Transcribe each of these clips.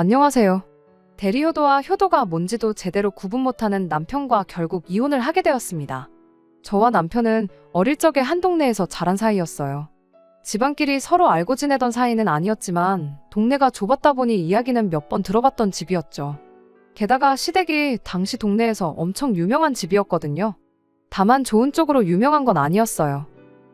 안녕하세요. 대리효도와 효도가 뭔지도 제대로 구분 못하는 남편과 결국 이혼을 하게 되었습니다. 저와 남편은 어릴 적에 한 동네에서 자란 사이였어요. 집안끼리 서로 알고 지내던 사이는 아니었지만 동네가 좁았다 보니 이야기는 몇 번 들어봤던 집이었죠. 게다가 시댁이 당시 동네에서 엄청 유명한 집이었거든요. 다만 좋은 쪽으로 유명한 건 아니었어요.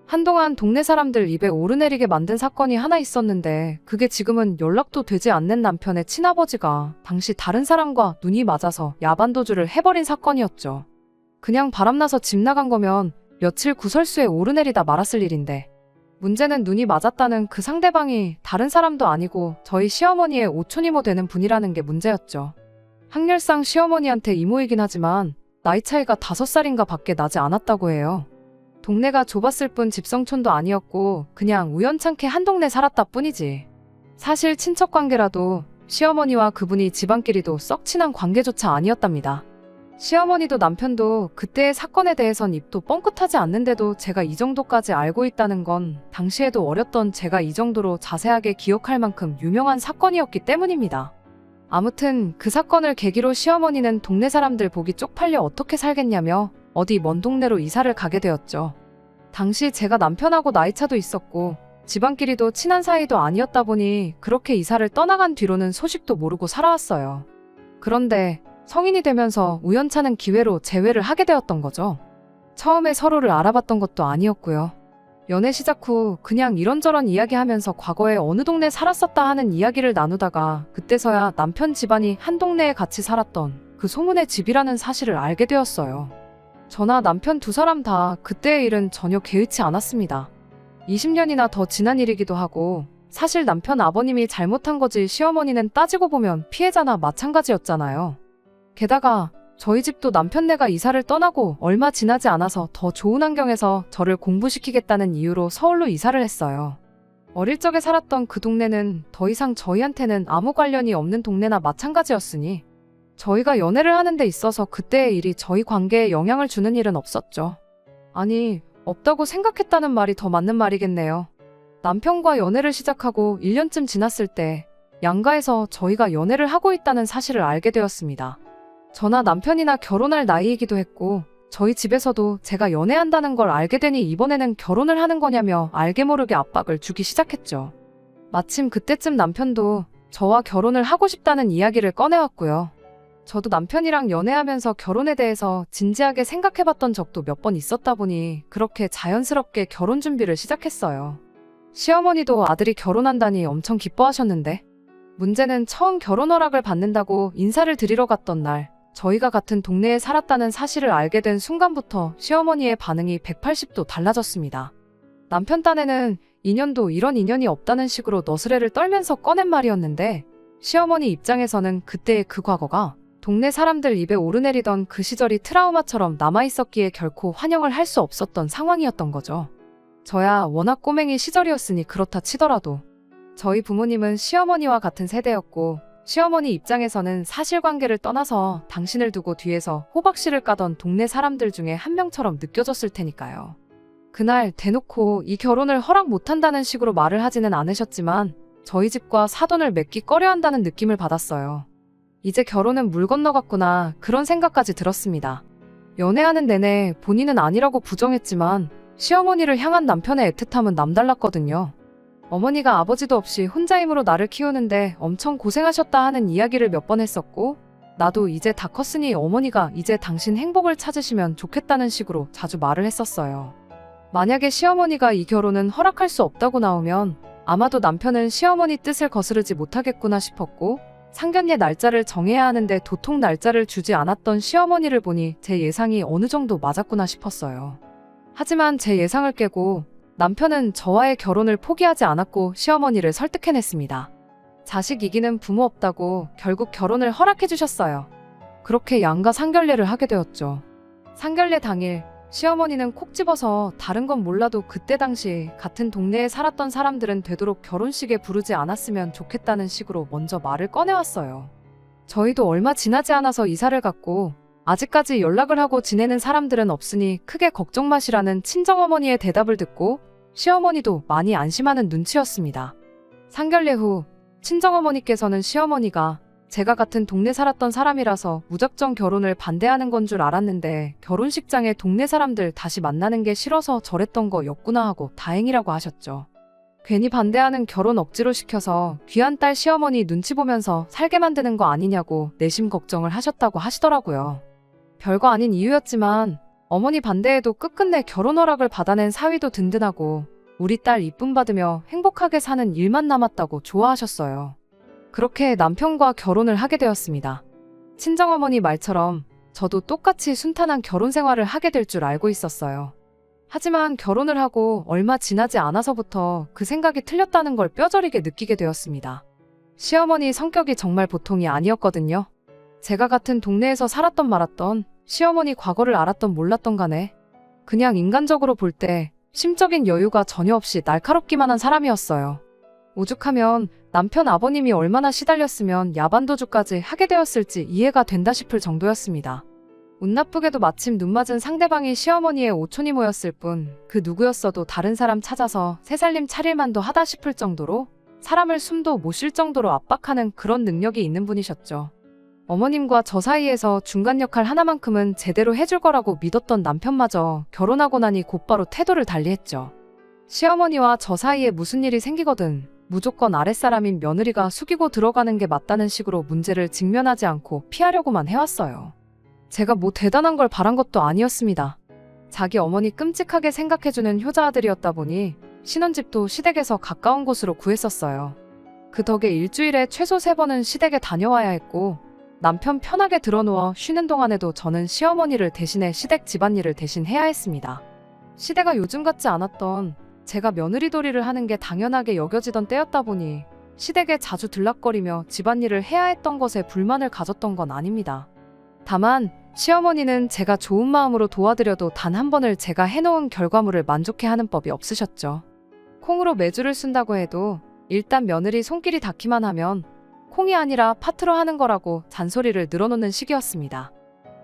한동안 동네 사람들 입에 오르내리게 만든 사건이 하나 있었는데 그게 지금은 연락도 되지 않는 남편의 친아버지가 당시 다른 사람과 눈이 맞아서 야반도주를 해버린 사건이었죠. 그냥 바람나서 집 나간 거면 며칠 구설수에 오르내리다 말았을 일인데 문제는 눈이 맞았다는 그 상대방이 다른 사람도 아니고 저희 시어머니의 오촌이모 되는 분이라는 게 문제였죠. 학렬상 시어머니한테 이모이긴 하지만 나이 차이가 5살인가 밖에 나지 않았다고 해요. 동네가 좁았을 뿐 집성촌도 아니었고 그냥 우연찮게 한 동네 살았다 뿐이지. 사실 친척관계라도 시어머니와 그분이 집안끼리도 썩 친한 관계조차 아니었답니다. 시어머니도 남편도 그때의 사건에 대해선 입도 뻥끗하지 않는데도 제가 이 정도까지 알고 있다는 건 당시에도 어렸던 제가 이 정도로 자세하게 기억할 만큼 유명한 사건이었기 때문입니다. 아무튼 그 사건을 계기로 시어머니는 동네 사람들 보기 쪽팔려 어떻게 살겠냐며 어디 먼 동네로 이사를 가게 되었죠. 당시 제가 남편하고 나이차도 있었고 집안끼리도 친한 사이도 아니었다 보니 그렇게 이사를 떠나간 뒤로는 소식도 모르고 살아왔어요. 그런데 성인이 되면서 우연찮은 기회로 재회를 하게 되었던 거죠. 처음에 서로를 알아봤던 것도 아니었고요. 연애 시작 후 그냥 이런저런 이야기하면서 과거에 어느 동네 살았었다 하는 이야기를 나누다가 그때서야 남편 집안이 한 동네에 같이 살았던 그 소문의 집이라는 사실을 알게 되었어요. 저나 남편 두 사람 다 그때의 일은 전혀 개의치 않았습니다. 20년이나 더 지난 일이기도 하고 사실 남편 아버님이 잘못한 거지 시어머니는 따지고 보면 피해자나 마찬가지였잖아요. 게다가 저희 집도 남편네가 이사를 떠나고 얼마 지나지 않아서 더 좋은 환경에서 저를 공부시키겠다는 이유로 서울로 이사를 했어요. 어릴 적에 살았던 그 동네는 더 이상 저희한테는 아무 관련이 없는 동네나 마찬가지였으니 저희가 연애를 하는 데 있어서 그때의 일이 저희 관계에 영향을 주는 일은 없었죠. 아니, 없다고 생각했다는 말이 더 맞는 말이겠네요. 남편과 연애를 시작하고 1년쯤 지났을 때 양가에서 저희가 연애를 하고 있다는 사실을 알게 되었습니다. 저나 남편이나 결혼할 나이이기도 했고 저희 집에서도 제가 연애한다는 걸 알게 되니 이번에는 결혼을 하는 거냐며 알게 모르게 압박을 주기 시작했죠. 마침 그때쯤 남편도 저와 결혼을 하고 싶다는 이야기를 꺼내왔고요. 저도 남편이랑 연애하면서 결혼에 대해서 진지하게 생각해봤던 적도 몇 번 있었다 보니 그렇게 자연스럽게 결혼 준비를 시작했어요. 시어머니도 아들이 결혼한다니 엄청 기뻐하셨는데 문제는 처음 결혼 허락을 받는다고 인사를 드리러 갔던 날 저희가 같은 동네에 살았다는 사실을 알게 된 순간부터 시어머니의 반응이 180도 달라졌습니다. 남편 딴에는 인연도 이런 인연이 없다는 식으로 너스레를 떨면서 꺼낸 말이었는데 시어머니 입장에서는 그때의 그 과거가 동네 사람들 입에 오르내리던 그 시절이 트라우마처럼 남아있었기에 결코 환영을 할 수 없었던 상황이었던 거죠. 저야 워낙 꼬맹이 시절이었으니 그렇다 치더라도 저희 부모님은 시어머니와 같은 세대였고 시어머니 입장에서는 사실관계를 떠나서 당신을 두고 뒤에서 호박씨를 까던 동네 사람들 중에 한 명처럼 느껴졌을 테니까요. 그날 대놓고 이 결혼을 허락 못한다는 식으로 말을 하지는 않으셨지만 저희 집과 사돈을 맺기 꺼려한다는 느낌을 받았어요. 이제 결혼은 물 건너갔구나 그런 생각까지 들었습니다. 연애하는 내내 본인은 아니라고 부정했지만 시어머니를 향한 남편의 애틋함은 남달랐거든요. 어머니가 아버지도 없이 혼자 힘으로 나를 키우는데 엄청 고생하셨다 하는 이야기를 몇 번 했었고 나도 이제 다 컸으니 어머니가 이제 당신 행복을 찾으시면 좋겠다는 식으로 자주 말을 했었어요. 만약에 시어머니가 이 결혼은 허락할 수 없다고 나오면 아마도 남편은 시어머니 뜻을 거스르지 못하겠구나 싶었고 상견례 날짜를 정해야 하는데 도통 날짜를 주지 않았던 시어머니를 보니 제 예상이 어느 정도 맞았구나 싶었어요. 하지만 제 예상을 깨고 남편은 저와의 결혼을 포기하지 않았고 시어머니를 설득해냈습니다. 자식 이기는 부모 없다고 결국 결혼을 허락해 주셨어요. 그렇게 양가 상견례를 하게 되었죠. 상견례 당일 시어머니는 콕 집어서 다른 건 몰라도 그때 당시 같은 동네에 살았던 사람들은 되도록 결혼식에 부르지 않았으면 좋겠다는 식으로 먼저 말을 꺼내왔어요. 저희도 얼마 지나지 않아서 이사를 갔고 아직까지 연락을 하고 지내는 사람들은 없으니 크게 걱정 마시라는 친정어머니의 대답을 듣고 시어머니도 많이 안심하는 눈치였습니다. 상견례 후 친정어머니께서는 시어머니가 제가 같은 동네 살았던 사람이라서 무작정 결혼을 반대하는 건 줄 알았는데 결혼식장에 동네 사람들 다시 만나는 게 싫어서 저랬던 거였구나 하고 다행이라고 하셨죠. 괜히 반대하는 결혼 억지로 시켜서 귀한 딸 시어머니 눈치 보면서 살게 만드는 거 아니냐고 내심 걱정을 하셨다고 하시더라고요. 별거 아닌 이유였지만 어머니 반대에도 끝끝내 결혼 허락을 받아낸 사위도 든든하고 우리 딸 이쁨 받으며 행복하게 사는 일만 남았다고 좋아하셨어요. 그렇게 남편과 결혼을 하게 되었습니다. 친정어머니 말처럼 저도 똑같이 순탄한 결혼 생활을 하게 될 줄 알고 있었어요. 하지만 결혼을 하고 얼마 지나지 않아서부터 그 생각이 틀렸다는 걸 뼈저리게 느끼게 되었습니다. 시어머니 성격이 정말 보통이 아니었거든요. 제가 같은 동네에서 살았던 말았던 시어머니 과거를 알았던 몰랐던 간에 그냥 인간적으로 볼 때 심적인 여유가 전혀 없이 날카롭기만 한 사람이었어요. 오죽하면 남편 아버님이 얼마나 시달렸으면 야반도주까지 하게 되었을지 이해가 된다 싶을 정도였습니다. 운 나쁘게도 마침 눈맞은 상대방이 시어머니의 오촌이모였을 뿐 그 누구였어도 다른 사람 찾아서 새살림 차릴만도 하다 싶을 정도로 사람을 숨도 못 쉴 정도로 압박하는 그런 능력이 있는 분이셨죠. 어머님과 저 사이에서 중간 역할 하나만큼은 제대로 해줄 거라고 믿었던 남편마저 결혼하고 나니 곧바로 태도를 달리했죠. 시어머니와 저 사이에 무슨 일이 생기거든 무조건 아랫사람인 며느리가 숙이고 들어가는 게 맞다는 식으로 문제를 직면하지 않고 피하려고만 해왔어요. 제가 뭐 대단한 걸 바란 것도 아니었습니다. 자기 어머니 끔찍하게 생각해주는 효자아들이었다 보니 신혼집도 시댁에서 가까운 곳으로 구했었어요. 그 덕에 일주일에 최소 3번은 시댁에 다녀와야 했고 남편 편하게 들어누워 쉬는 동안에도 저는 시어머니를 대신해 시댁 집안일을 대신 해야 했습니다. 시대가 요즘 같지 않았던 제가 며느리돌이를 하는 게 당연하게 여겨지던 때였다 보니 시댁에 자주 들락거리며 집안일을 해야 했던 것에 불만을 가졌던 건 아닙니다. 다만 시어머니는 제가 좋은 마음으로 도와드려도 단 한 번을 제가 해놓은 결과물을 만족해하는 법이 없으셨죠. 콩으로 메주를 쓴다고 해도 일단 며느리 손길이 닿기만 하면 콩이 아니라 파트로 하는 거라고 잔소리를 늘어놓는 시기였습니다.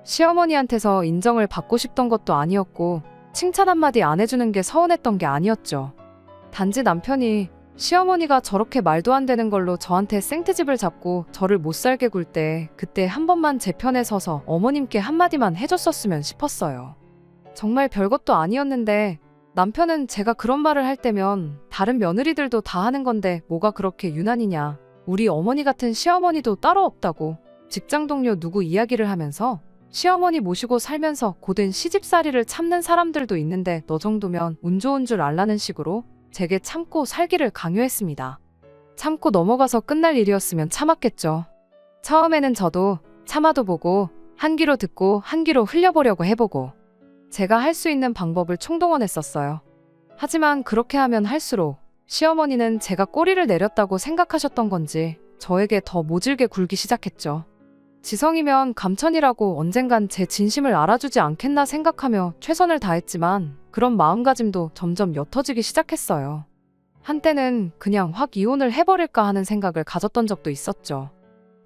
시어머니한테서 인정을 받고 싶던 것도 아니었고 칭찬 한마디 안 해주는 게 서운했던 게 아니었죠. 단지 남편이 시어머니가 저렇게 말도 안 되는 걸로 저한테 생트집을 잡고 저를 못살게 굴 때 그때 한 번만 제 편에 서서 어머님께 한마디만 해줬었으면 싶었어요. 정말 별것도 아니었는데 남편은 제가 그런 말을 할 때면 다른 며느리들도 다 하는 건데 뭐가 그렇게 유난이냐. 우리 어머니 같은 시어머니도 따로 없다고 직장 동료 누구 이야기를 하면서 시어머니 모시고 살면서 고된 시집살이를 참는 사람들도 있는데 너 정도면 운 좋은 줄 알라는 식으로 제게 참고 살기를 강요했습니다. 참고 넘어가서 끝날 일이었으면 참았겠죠. 처음에는 저도 참아도 보고 한 귀로 듣고 한 귀로 흘려보려고 해보고 제가 할 수 있는 방법을 총동원했었어요. 하지만 그렇게 하면 할수록 시어머니는 제가 꼬리를 내렸다고 생각하셨던 건지 저에게 더 모질게 굴기 시작했죠. 지성이면 감천이라고 언젠간 제 진심을 알아주지 않겠나 생각하며 최선을 다했지만 그런 마음가짐도 점점 옅어지기 시작했어요. 한때는 그냥 확 이혼을 해버릴까 하는 생각을 가졌던 적도 있었죠.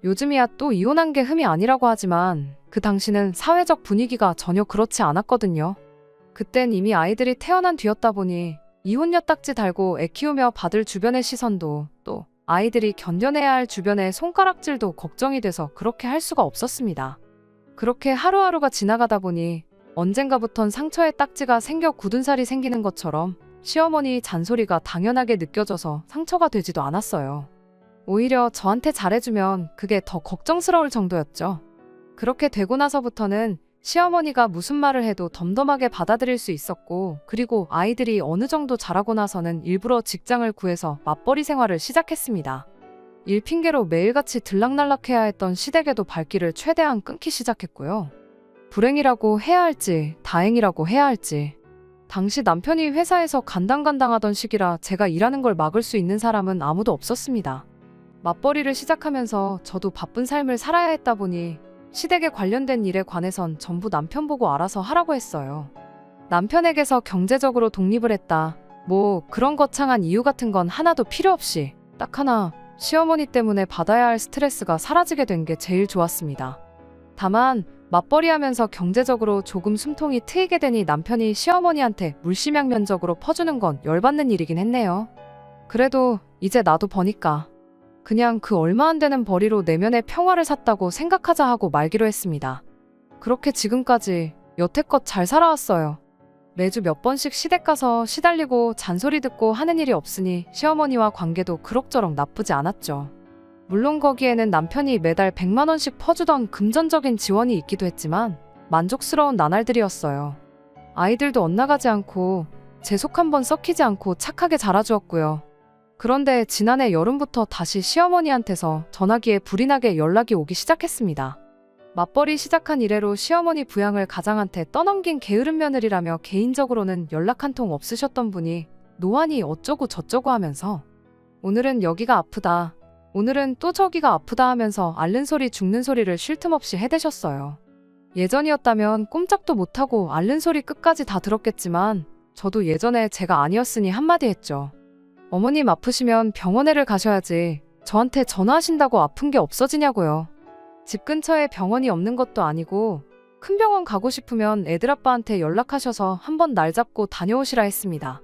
요즘이야 또 이혼한 게 흠이 아니라고 하지만 그 당시는 사회적 분위기가 전혀 그렇지 않았거든요. 그땐 이미 아이들이 태어난 뒤였다 보니 이혼녀 딱지 달고 애 키우며 받을 주변의 시선도 또 아이들이 견뎌내야 할 주변의 손가락질도 걱정이 돼서 그렇게 할 수가 없었습니다. 그렇게 하루하루가 지나가다 보니 언젠가부턴 상처에 딱지가 생겨 굳은 살이 생기는 것처럼 시어머니 잔소리가 당연하게 느껴져서 상처가 되지도 않았어요. 오히려 저한테 잘해주면 그게 더 걱정스러울 정도였죠. 그렇게 되고 나서부터는 시어머니가 무슨 말을 해도 덤덤하게 받아들일 수 있었고 그리고 아이들이 어느 정도 자라고 나서는 일부러 직장을 구해서 맞벌이 생활을 시작했습니다. 일 핑계로 매일같이 들락날락해야 했던 시댁에도 발길을 최대한 끊기 시작했고요. 불행이라고 해야 할지 다행이라고 해야 할지 당시 남편이 회사에서 간당간당하던 시기라 제가 일하는 걸 막을 수 있는 사람은 아무도 없었습니다. 맞벌이를 시작하면서 저도 바쁜 삶을 살아야 했다 보니 시댁에 관련된 일에 관해선 전부 남편 보고 알아서 하라고 했어요. 남편에게서 경제적으로 독립을 했다. 뭐 그런 거창한 이유 같은 건 하나도 필요 없이 딱 하나 시어머니 때문에 받아야 할 스트레스가 사라지게 된 게 제일 좋았습니다. 다만 맞벌이하면서 경제적으로 조금 숨통이 트이게 되니 남편이 시어머니한테 물심양면적으로 퍼주는 건 열받는 일이긴 했네요. 그래도 이제 나도 버니까 그냥 그 얼마 안 되는 벌이로 내면의 평화를 샀다고 생각하자 하고 말기로 했습니다. 그렇게 지금까지 여태껏 잘 살아왔어요. 매주 몇 번씩 시댁 가서 시달리고 잔소리 듣고 하는 일이 없으니 시어머니와 관계도 그럭저럭 나쁘지 않았죠. 물론 거기에는 남편이 매달 100만 원씩 퍼주던 금전적인 지원이 있기도 했지만 만족스러운 나날들이었어요. 아이들도 엇나가지 않고 제 속 한번 썩히지 않고 착하게 자라주었고요. 그런데 지난해 여름부터 다시 시어머니한테서 전화기에 불이 나게 연락이 오기 시작했습니다. 맞벌이 시작한 이래로 시어머니 부양을 가장한테 떠넘긴 게으른 며느리라며 개인적으로는 연락 한 통 없으셨던 분이 노안이 어쩌고 저쩌고 하면서 오늘은 여기가 아프다, 오늘은 또 저기가 아프다 하면서 앓는 소리 죽는 소리를 쉴 틈 없이 해대셨어요. 예전이었다면 꼼짝도 못하고 앓는 소리 끝까지 다 들었겠지만 저도 예전에 제가 아니었으니 한마디 했죠. 어머님 아프시면 병원에를 가셔야지 저한테 전화하신다고 아픈 게 없어지냐고요. 집 근처에 병원이 없는 것도 아니고 큰 병원 가고 싶으면 애들 아빠한테 연락하셔서 한번 날 잡고 다녀오시라 했습니다.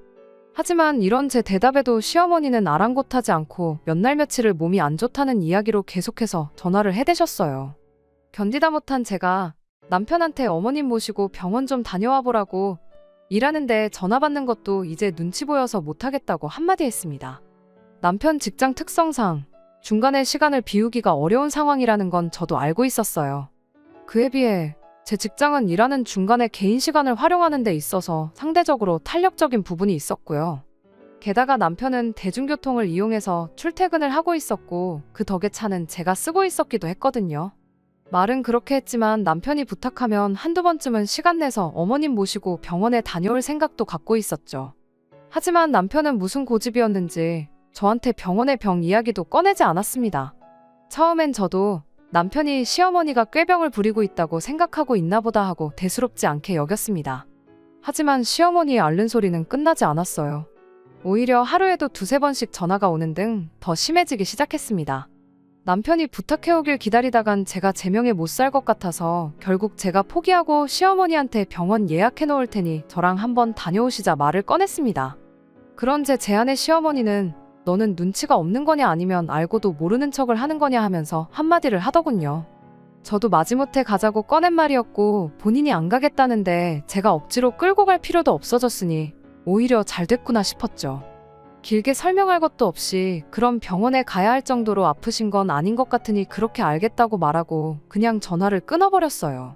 하지만 이런 제 대답에도 시어머니는 아랑곳하지 않고 몇 날 며칠을 몸이 안 좋다는 이야기로 계속해서 전화를 해대셨어요. 견디다 못한 제가 남편한테 어머님 모시고 병원 좀 다녀와 보라고 일하는데 전화 받는 것도 이제 눈치 보여서 못하겠다고 한마디 했습니다. 남편 직장 특성상 중간에 시간을 비우기가 어려운 상황이라는 건 저도 알고 있었어요. 그에 비해 제 직장은 일하는 중간에 개인 시간을 활용하는 데 있어서 상대적으로 탄력적인 부분이 있었고요. 게다가 남편은 대중교통을 이용해서 출퇴근을 하고 있었고 그 덕에 차는 제가 쓰고 있었기도 했거든요. 말은 그렇게 했지만 남편이 부탁하면 한두 번쯤은 시간 내서 어머님 모시고 병원에 다녀올 생각도 갖고 있었죠. 하지만 남편은 무슨 고집이었는지 저한테 병원의 병 이야기도 꺼내지 않았습니다. 처음엔 저도 남편이 시어머니가 꾀병을 부리고 있다고 생각하고 있나 보다 하고 대수롭지 않게 여겼습니다. 하지만 시어머니의 앓는 소리는 끝나지 않았어요. 오히려 하루에도 두세 번씩 전화가 오는 등 더 심해지기 시작했습니다. 남편이 부탁해오길 기다리다간 제가 제명에 못 살 것 같아서 결국 제가 포기하고 시어머니한테 병원 예약해 놓을 테니 저랑 한번 다녀오시자 말을 꺼냈습니다. 그런 제 제안에 시어머니는 너는 눈치가 없는 거냐 아니면 알고도 모르는 척을 하는 거냐 하면서 한마디를 하더군요. 저도 마지못해 가자고 꺼낸 말이었고 본인이 안 가겠다는데 제가 억지로 끌고 갈 필요도 없어졌으니 오히려 잘 됐구나 싶었죠. 길게 설명할 것도 없이 그럼 병원에 가야 할 정도로 아프신 건 아닌 것 같으니 그렇게 알겠다고 말하고 그냥 전화를 끊어버렸어요.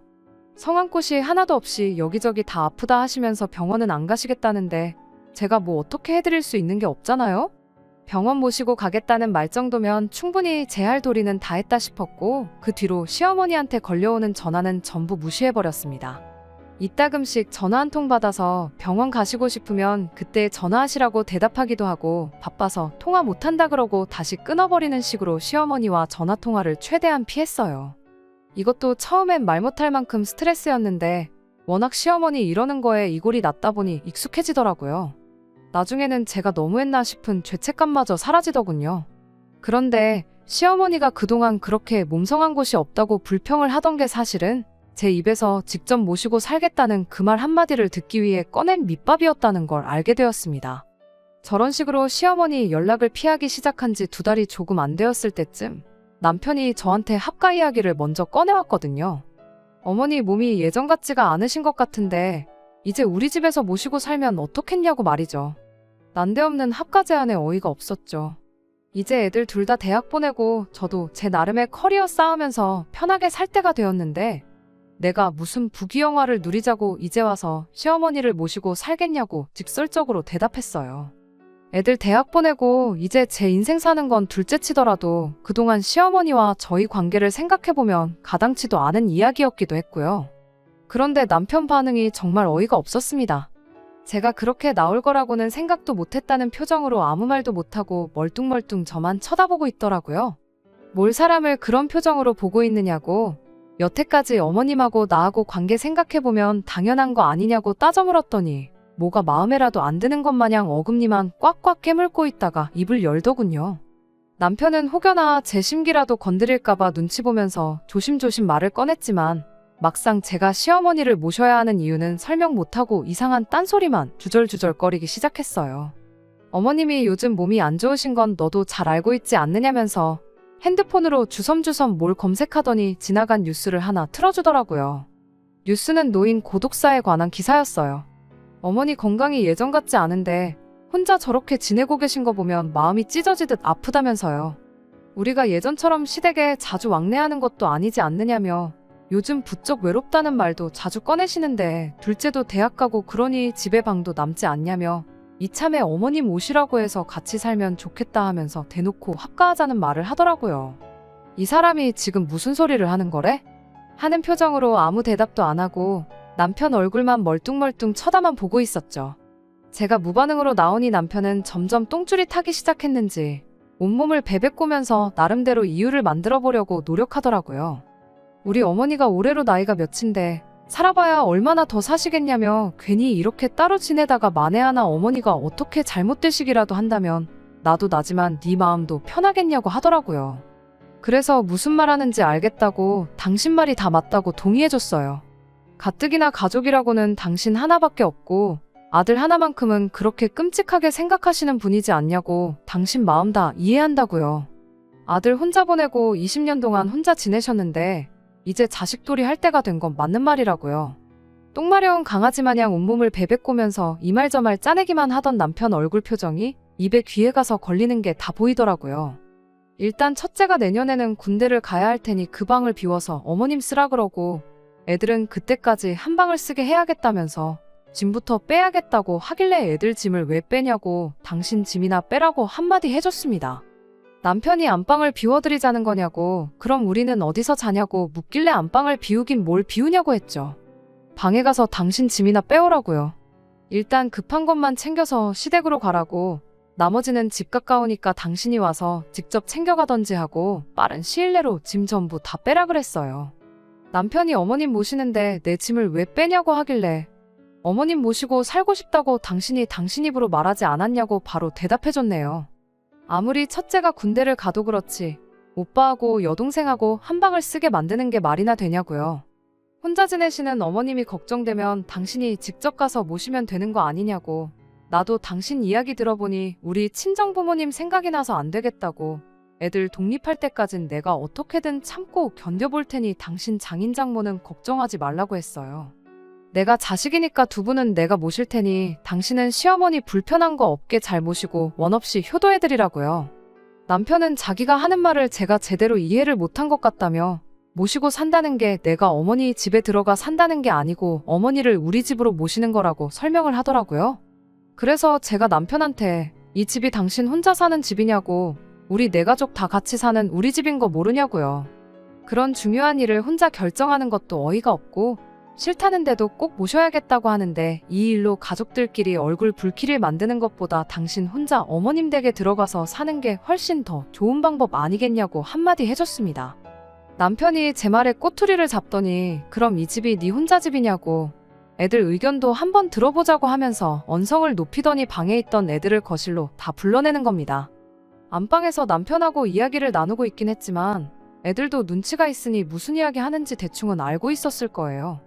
성한 곳이 하나도 없이 여기저기 다 아프다 하시면서 병원은 안 가시겠다는데 제가 뭐 어떻게 해드릴 수 있는 게 없잖아요? 병원 모시고 가겠다는 말 정도면 충분히 제 할 도리는 다 했다 싶었고 그 뒤로 시어머니한테 걸려오는 전화는 전부 무시해버렸습니다. 이따금씩 전화 한 통 받아서 병원 가시고 싶으면 그때 전화하시라고 대답하기도 하고 바빠서 통화 못한다 그러고 다시 끊어버리는 식으로 시어머니와 전화통화를 최대한 피했어요. 이것도 처음엔 말 못할 만큼 스트레스였는데 워낙 시어머니 이러는 거에 이골이 났다 보니 익숙해지더라고요. 나중에는 제가 너무했나 싶은 죄책감마저 사라지더군요. 그런데 시어머니가 그동안 그렇게 몸성한 곳이 없다고 불평을 하던 게 사실은 제 입에서 직접 모시고 살겠다는 그 말 한마디를 듣기 위해 꺼낸 밑밥이었다는 걸 알게 되었습니다. 저런 식으로 시어머니 연락을 피하기 시작한 지 2달이 조금 안 되었을 때쯤 남편이 저한테 합가 이야기를 먼저 꺼내왔거든요. 어머니 몸이 예전 같지가 않으신 것 같은데 이제 우리 집에서 모시고 살면 어떻겠냐고 말이죠. 난데없는 합가 제안에 어이가 없었죠. 이제 애들 둘 다 대학 보내고 저도 제 나름의 커리어 쌓으면서 편하게 살 때가 되었는데 내가 무슨 부귀영화를 누리자고 이제 와서 시어머니를 모시고 살겠냐고 직설적으로 대답했어요. 애들 대학 보내고 이제 제 인생 사는 건 둘째치더라도 그동안 시어머니와 저희 관계를 생각해보면 가당치도 않은 이야기였기도 했고요. 그런데 남편 반응이 정말 어이가 없었습니다. 제가 그렇게 나올 거라고는 생각도 못했다는 표정으로 아무 말도 못하고 멀뚱멀뚱 저만 쳐다보고 있더라고요. 뭘 사람을 그런 표정으로 보고 있느냐고 여태까지 어머님하고 나하고 관계 생각해보면 당연한 거 아니냐고 따져 물었더니 뭐가 마음에라도 안 드는 것 마냥 어금니만 꽉꽉 깨물고 있다가 입을 열더군요. 남편은 혹여나 제 심기라도 건드릴까봐 눈치 보면서 조심조심 말을 꺼냈지만 막상 제가 시어머니를 모셔야 하는 이유는 설명 못하고 이상한 딴소리만 주절주절 거리기 시작했어요. 어머님이 요즘 몸이 안 좋으신 건 너도 잘 알고 있지 않느냐면서 핸드폰으로 주섬주섬 뭘 검색하더니 지나간 뉴스를 하나 틀어주더라고요. 뉴스는 노인 고독사에 관한 기사였어요. 어머니 건강이 예전 같지 않은데 혼자 저렇게 지내고 계신 거 보면 마음이 찢어지듯 아프다면서요. 우리가 예전처럼 시댁에 자주 왕래하는 것도 아니지 않느냐며 요즘 부쩍 외롭다는 말도 자주 꺼내시는데 둘째도 대학 가고 그러니 집에 방도 남지 않냐며 이참에 어머님 오시라고 해서 같이 살면 좋겠다 하면서 대놓고 합가하자는 말을 하더라고요. 이 사람이 지금 무슨 소리를 하는 거래? 하는 표정으로 아무 대답도 안 하고 남편 얼굴만 멀뚱멀뚱 쳐다만 보고 있었죠. 제가 무반응으로 나오니 남편은 점점 똥줄이 타기 시작했는지 온몸을 베베꼬면서 나름대로 이유를 만들어 보려고 노력하더라고요. 우리 어머니가 올해로 나이가 몇인데 살아봐야 얼마나 더 사시겠냐며 괜히 이렇게 따로 지내다가 만에 하나 어머니가 어떻게 잘못되시기라도 한다면 나도 나지만 네 마음도 편하겠냐고 하더라고요. 그래서 무슨 말하는지 알겠다고 당신 말이 다 맞다고 동의해줬어요. 가뜩이나 가족이라고는 당신 하나밖에 없고 아들 하나만큼은 그렇게 끔찍하게 생각하시는 분이지 않냐고 당신 마음 다 이해한다고요. 아들 혼자 보내고 20년 동안 혼자 지내셨는데 이제 자식돌이 할 때가 된 건 맞는 말이라고요. 똥마려운 강아지 마냥 온몸을 베베꼬면서 이 말 저 말 짜내기만 하던 남편 얼굴 표정이 입에 귀에 가서 걸리는 게 다 보이더라고요. 일단 첫째가 내년에는 군대를 가야 할 테니 그 방을 비워서 어머님 쓰라 그러고 애들은 그때까지 한 방을 쓰게 해야겠다면서 짐부터 빼야겠다고 하길래 애들 짐을 왜 빼냐고 당신 짐이나 빼라고 한마디 해줬습니다. 남편이 안방을 비워드리자는 거냐고 그럼 우리는 어디서 자냐고 묻길래 안방을 비우긴 뭘 비우냐고 했죠. 방에 가서 당신 짐이나 빼오라고요. 일단 급한 것만 챙겨서 시댁으로 가라고 나머지는 집 가까우니까 당신이 와서 직접 챙겨가던지 하고 빠른 시일 내로 짐 전부 다 빼라 그랬어요. 남편이 어머님 모시는데 내 짐을 왜 빼냐고 하길래 어머님 모시고 살고 싶다고 당신이 당신 입으로 말하지 않았냐고 바로 대답해줬네요. 아무리 첫째가 군대를 가도 그렇지 오빠하고 여동생하고 한 방을 쓰게 만드는 게 말이나 되냐고요. 혼자 지내시는 어머님이 걱정되면 당신이 직접 가서 모시면 되는 거 아니냐고. 나도 당신 이야기 들어보니 우리 친정부모님 생각이 나서 안 되겠다고. 애들 독립할 때까진 내가 어떻게든 참고 견뎌볼 테니 당신 장인 장모는 걱정하지 말라고 했어요. 내가 자식이니까 두 분은 내가 모실 테니 당신은 시어머니 불편한 거 없게 잘 모시고 원 없이 효도해드리라고요. 남편은 자기가 하는 말을 제가 제대로 이해를 못한 것 같다며 모시고 산다는 게 내가 어머니 집에 들어가 산다는 게 아니고 어머니를 우리 집으로 모시는 거라고 설명을 하더라고요. 그래서 제가 남편한테 이 집이 당신 혼자 사는 집이냐고 우리 네 가족 다 같이 사는 우리 집인 거 모르냐고요. 그런 중요한 일을 혼자 결정하는 것도 어이가 없고 싫다는데도 꼭 모셔야겠다고 하는데 이 일로 가족들끼리 얼굴 불키를 만드는 것보다 당신 혼자 어머님 댁에 들어가서 사는 게 훨씬 더 좋은 방법 아니겠냐고 한마디 해줬습니다. 남편이 제 말에 꼬투리를 잡더니 그럼 이 집이 네 혼자 집이냐고 애들 의견도 한번 들어보자고 하면서 언성을 높이더니 방에 있던 애들을 거실로 다 불러내는 겁니다. 안방에서 남편하고 이야기를 나누고 있긴 했지만 애들도 눈치가 있으니 무슨 이야기 하는지 대충은 알고 있었을 거예요.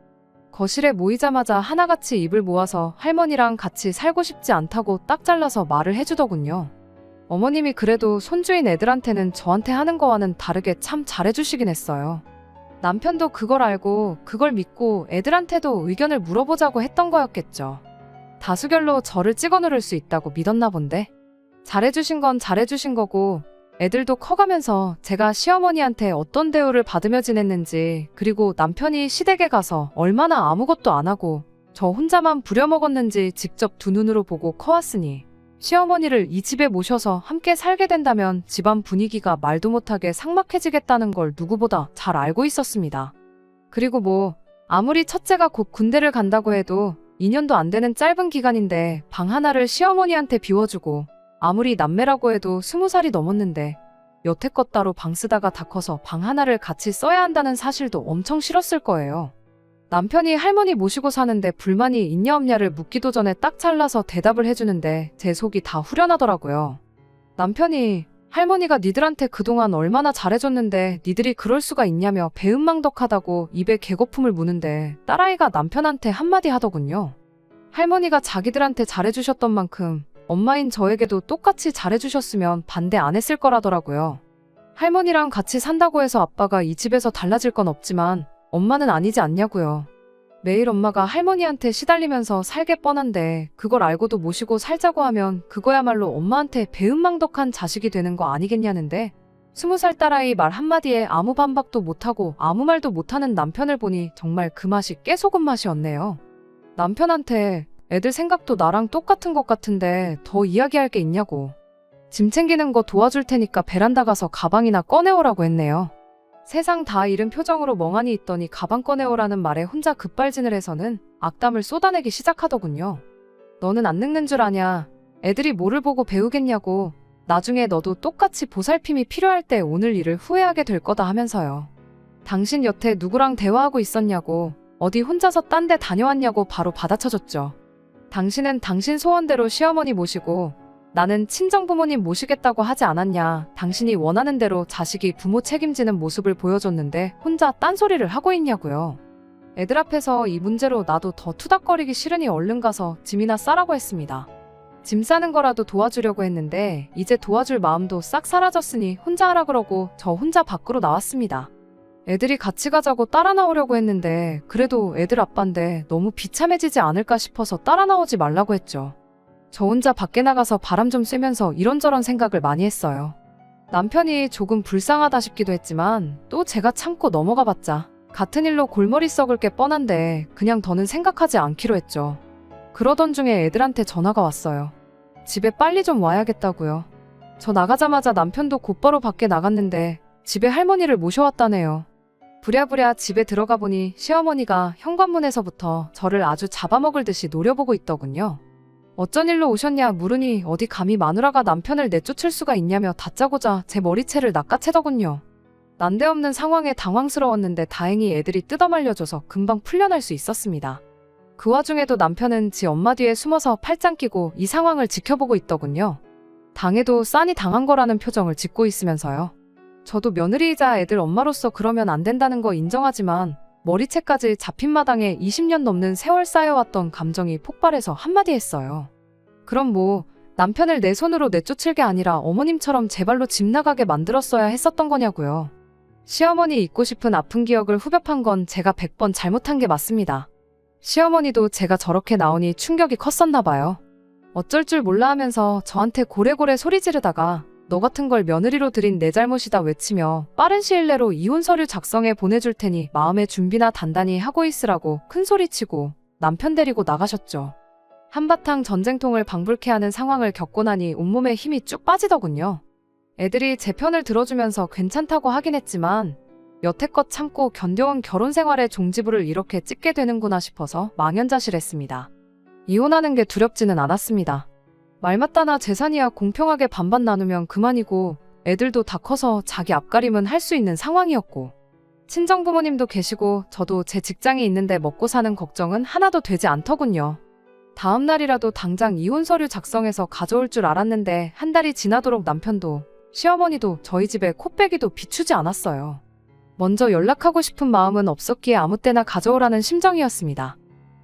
거실에 모이자마자 하나같이 입을 모아서 할머니랑 같이 살고 싶지 않다고 딱 잘라서 말을 해주더군요. 어머님이 그래도 손주인 애들한테는 저한테 하는 거와는 다르게 참 잘해주시긴 했어요. 남편도 그걸 알고 그걸 믿고 애들한테도 의견을 물어보자고 했던 거였겠죠. 다수결로 저를 찍어 누를 수 있다고 믿었나 본데. 잘해주신 건 잘해주신 거고 애들도 커가면서 제가 시어머니한테 어떤 대우를 받으며 지냈는지 그리고 남편이 시댁에 가서 얼마나 아무것도 안 하고 저 혼자만 부려먹었는지 직접 두 눈으로 보고 커왔으니 시어머니를 이 집에 모셔서 함께 살게 된다면 집안 분위기가 말도 못하게 삭막해지겠다는 걸 누구보다 잘 알고 있었습니다. 그리고 뭐 아무리 첫째가 곧 군대를 간다고 해도 2년도 안 되는 짧은 기간인데 방 하나를 시어머니한테 비워주고 아무리 남매라고 해도 20살이 넘었는데 여태껏 따로 방 쓰다가 다 커서 방 하나를 같이 써야 한다는 사실도 엄청 싫었을 거예요. 남편이 할머니 모시고 사는데 불만이 있냐 없냐를 묻기도 전에 딱 잘라서 대답을 해주는데 제 속이 다 후련하더라고요. 남편이 할머니가 니들한테 그동안 얼마나 잘해줬는데 니들이 그럴 수가 있냐며 배은망덕하다고 입에 개거품을 무는데 딸아이가 남편한테 한마디 하더군요. 할머니가 자기들한테 잘해주셨던 만큼 엄마인 저에게도 똑같이 잘해주셨으면 반대 안 했을 거라더라고요. 할머니랑 같이 산다고 해서 아빠가 이 집에서 달라질 건 없지만 엄마는 아니지 않냐고요. 매일 엄마가 할머니한테 시달리면서 살게 뻔한데 그걸 알고도 모시고 살자고 하면 그거야말로 엄마한테 배은망덕한 자식이 되는 거 아니겠냐는데 20살 딸아이 말 한마디에 아무 반박도 못하고 아무 말도 못하는 남편을 보니 정말 그 맛이 깨소금 맛이었네요. 남편한테 애들 생각도 나랑 똑같은 것 같은데 더 이야기할 게 있냐고. 짐 챙기는 거 도와줄 테니까 베란다 가서 가방이나 꺼내오라고 했네요. 세상 다 잃은 표정으로 멍하니 있더니 가방 꺼내오라는 말에 혼자 급발진을 해서는 악담을 쏟아내기 시작하더군요. 너는 안 늙는 줄 아냐. 애들이 뭐를 보고 배우겠냐고. 나중에 너도 똑같이 보살핌이 필요할 때 오늘 일을 후회하게 될 거다 하면서요. 당신 여태 누구랑 대화하고 있었냐고. 어디 혼자서 딴 데 다녀왔냐고 바로 받아쳐줬죠. 당신은 당신 소원대로 시어머니 모시고 나는 친정부모님 모시겠다고 하지 않았냐. 당신이 원하는 대로 자식이 부모 책임지는 모습을 보여줬는데 혼자 딴소리를 하고 있냐고요. 애들 앞에서 이 문제로 나도 더 투닥거리기 싫으니 얼른 가서 짐이나 싸라고 했습니다. 짐 싸는 거라도 도와주려고 했는데 이제 도와줄 마음도 싹 사라졌으니 혼자 하라 그러고 저 혼자 밖으로 나왔습니다. 애들이 같이 가자고 따라 나오려고 했는데 그래도 애들 아빠인데 너무 비참해지지 않을까 싶어서 따라 나오지 말라고 했죠. 저 혼자 밖에 나가서 바람 좀 쐬면서 이런저런 생각을 많이 했어요. 남편이 조금 불쌍하다 싶기도 했지만 또 제가 참고 넘어가 봤자 같은 일로 골머리 썩을 게 뻔한데 그냥 더는 생각하지 않기로 했죠. 그러던 중에 애들한테 전화가 왔어요. 집에 빨리 좀 와야겠다고요. 저 나가자마자 남편도 곧바로 밖에 나갔는데 집에 할머니를 모셔왔다네요. 부랴부랴 집에 들어가 보니 시어머니가 현관문에서부터 저를 아주 잡아먹을 듯이 노려보고 있더군요. 어쩐 일로 오셨냐 물으니 어디 감히 마누라가 남편을 내쫓을 수가 있냐며 다짜고짜 제 머리채를 낚아채더군요. 난데없는 상황에 당황스러웠는데 다행히 애들이 뜯어말려줘서 금방 풀려날 수 있었습니다. 그 와중에도 남편은 지 엄마 뒤에 숨어서 팔짱 끼고 이 상황을 지켜보고 있더군요. 당해도 싼이 당한 거라는 표정을 짓고 있으면서요. 저도 며느리이자 애들 엄마로서 그러면 안 된다는 거 인정하지만 머리채까지 잡힌 마당에 20년 넘는 세월 쌓여왔던 감정이 폭발해서 한마디 했어요. 그럼 뭐 남편을 내 손으로 내쫓을 게 아니라 어머님처럼 제 발로 집 나가게 만들었어야 했었던 거냐고요. 시어머니 잊고 싶은 아픈 기억을 후벼판 건 제가 100번 잘못한 게 맞습니다. 시어머니도 제가 저렇게 나오니 충격이 컸었나 봐요. 어쩔 줄 몰라 하면서 저한테 고래고래 소리 지르다가 너 같은 걸 며느리로 들인 내 잘못이다 외치며 빠른 시일 내로 이혼 서류 작성해 보내줄 테니 마음의 준비나 단단히 하고 있으라고 큰소리치고 남편 데리고 나가셨죠. 한바탕 전쟁통을 방불케 하는 상황을 겪고 나니 온몸에 힘이 쭉 빠지더군요. 애들이 제 편을 들어주면서 괜찮다고 하긴 했지만 여태껏 참고 견뎌온 결혼 생활의 종지부를 이렇게 찍게 되는구나 싶어서 망연자실했습니다. 이혼하는 게 두렵지는 않았습니다. 말 맞다나 재산이야 공평하게 반반 나누면 그만이고 애들도 다 커서 자기 앞가림은 할 수 있는 상황이었고 친정부모님도 계시고 저도 제 직장이 있는데 먹고 사는 걱정은 하나도 되지 않더군요. 다음 날이라도 당장 이혼 서류 작성해서 가져올 줄 알았는데 한 달이 지나도록 남편도 시어머니도 저희 집에 코빼기도 비추지 않았어요. 먼저 연락하고 싶은 마음은 없었기에 아무 때나 가져오라는 심정이었습니다.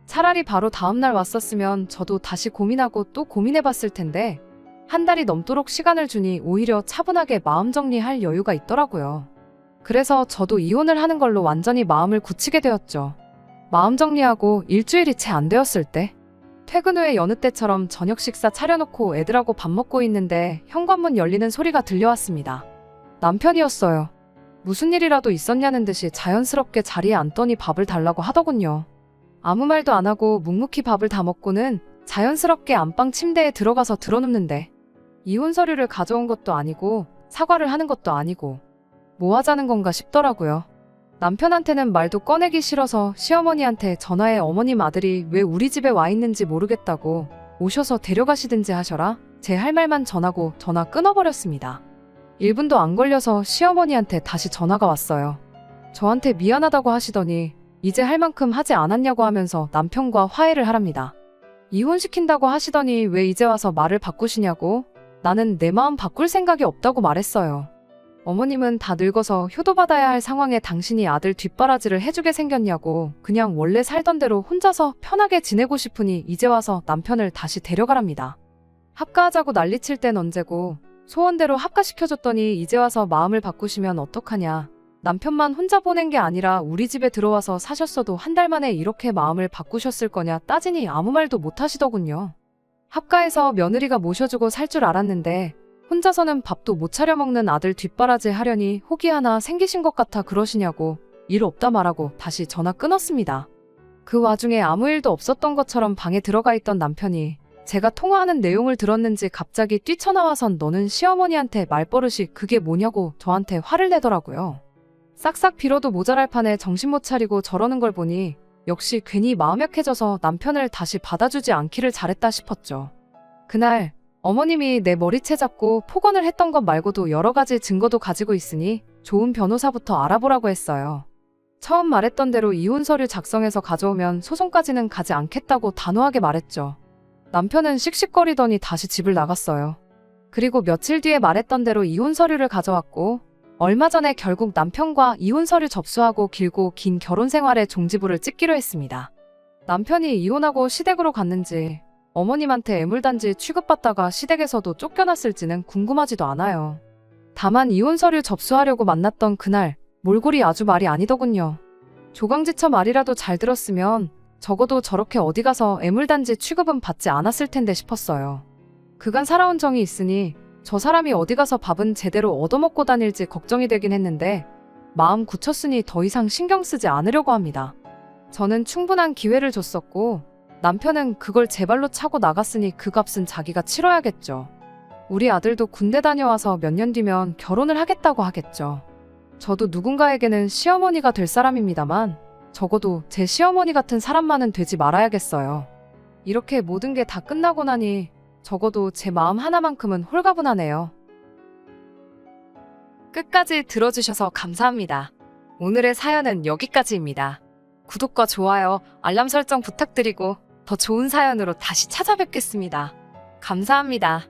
차라리 바로 다음날 왔었으면 저도 다시 고민하고 또 고민해봤을 텐데 한 달이 넘도록 시간을 주니 오히려 차분하게 마음 정리할 여유가 있더라고요. 그래서 저도 이혼을 하는 걸로 완전히 마음을 굳히게 되었죠. 마음 정리하고 일주일이 채 안 되었을 때 퇴근 후에 여느 때처럼 저녁 식사 차려놓고 애들하고 밥 먹고 있는데 현관문 열리는 소리가 들려왔습니다. 남편이었어요. 무슨 일이라도 있었냐는 듯이 자연스럽게 자리에 앉더니 밥을 달라고 하더군요. 아무 말도 안 하고 묵묵히 밥을 다 먹고는 자연스럽게 안방 침대에 들어가서 드러눕는데 이혼 서류를 가져온 것도 아니고 사과를 하는 것도 아니고 뭐 하자는 건가 싶더라고요. 남편한테는 말도 꺼내기 싫어서 시어머니한테 전화해 어머님 아들이 왜 우리 집에 와 있는지 모르겠다고 오셔서 데려가시든지 하셔라 제 할 말만 전하고 전화 끊어버렸습니다. 1분도 안 걸려서 시어머니한테 다시 전화가 왔어요. 저한테 미안하다고 하시더니 이제 할 만큼 하지 않았냐고 하면서 남편과 화해를 하랍니다. 이혼시킨다고 하시더니 왜 이제 와서 말을 바꾸시냐고 나는 내 마음 바꿀 생각이 없다고 말했어요. 어머님은 다 늙어서 효도받아야 할 상황에 당신이 아들 뒷바라지를 해주게 생겼냐고 그냥 원래 살던 대로 혼자서 편하게 지내고 싶으니 이제 와서 남편을 다시 데려가랍니다. 합가하자고 난리칠 땐 언제고 소원대로 합가시켜줬더니 이제 와서 마음을 바꾸시면 어떡하냐. 남편만 혼자 보낸 게 아니라 우리 집에 들어와서 사셨어도 한 달 만에 이렇게 마음을 바꾸셨을 거냐 따지니 아무 말도 못 하시더군요. 합가해서 며느리가 모셔주고 살 줄 알았는데 혼자서는 밥도 못 차려 먹는 아들 뒷바라지 하려니 혹이 하나 생기신 것 같아 그러시냐고 일 없다 말하고 다시 전화 끊었습니다. 그 와중에 아무 일도 없었던 것처럼 방에 들어가 있던 남편이 제가 통화하는 내용을 들었는지 갑자기 뛰쳐나와선 너는 시어머니한테 말버릇이 그게 뭐냐고 저한테 화를 내더라고요. 싹싹 빌어도 모자랄 판에 정신 못 차리고 저러는 걸 보니 역시 괜히 마음 약해져서 남편을 다시 받아주지 않기를 잘했다 싶었죠. 그날 어머님이 내 머리채 잡고 폭언을 했던 것 말고도 여러 가지 증거도 가지고 있으니 좋은 변호사부터 알아보라고 했어요. 처음 말했던 대로 이혼 서류 작성해서 가져오면 소송까지는 가지 않겠다고 단호하게 말했죠. 남편은 씩씩거리더니 다시 집을 나갔어요. 그리고 며칠 뒤에 말했던 대로 이혼 서류를 가져왔고 얼마 전에 결국 남편과 이혼 서류 접수하고 길고 긴 결혼 생활의 종지부를 찍기로 했습니다. 남편이 이혼하고 시댁으로 갔는지 어머님한테 애물단지 취급받다가 시댁에서도 쫓겨났을지는 궁금하지도 않아요. 다만 이혼 서류 접수하려고 만났던 그날 몰골이 아주 말이 아니더군요. 조강지처 말이라도 잘 들었으면 적어도 저렇게 어디 가서 애물단지 취급은 받지 않았을 텐데 싶었어요. 그간 살아온 정이 있으니 저 사람이 어디 가서 밥은 제대로 얻어먹고 다닐지 걱정이 되긴 했는데 마음 굳혔으니 더 이상 신경 쓰지 않으려고 합니다. 저는 충분한 기회를 줬었고 남편은 그걸 제 발로 차고 나갔으니 그 값은 자기가 치러야겠죠. 우리 아들도 군대 다녀와서 몇 년 뒤면 결혼을 하겠다고 하겠죠. 저도 누군가에게는 시어머니가 될 사람입니다만 적어도 제 시어머니 같은 사람만은 되지 말아야겠어요. 이렇게 모든 게 다 끝나고 나니 적어도 제 마음 하나만큼은 홀가분하네요. 끝까지 들어주셔서 감사합니다. 오늘의 사연은 여기까지입니다. 구독과 좋아요, 알람 설정 부탁드리고 더 좋은 사연으로 다시 찾아뵙겠습니다. 감사합니다.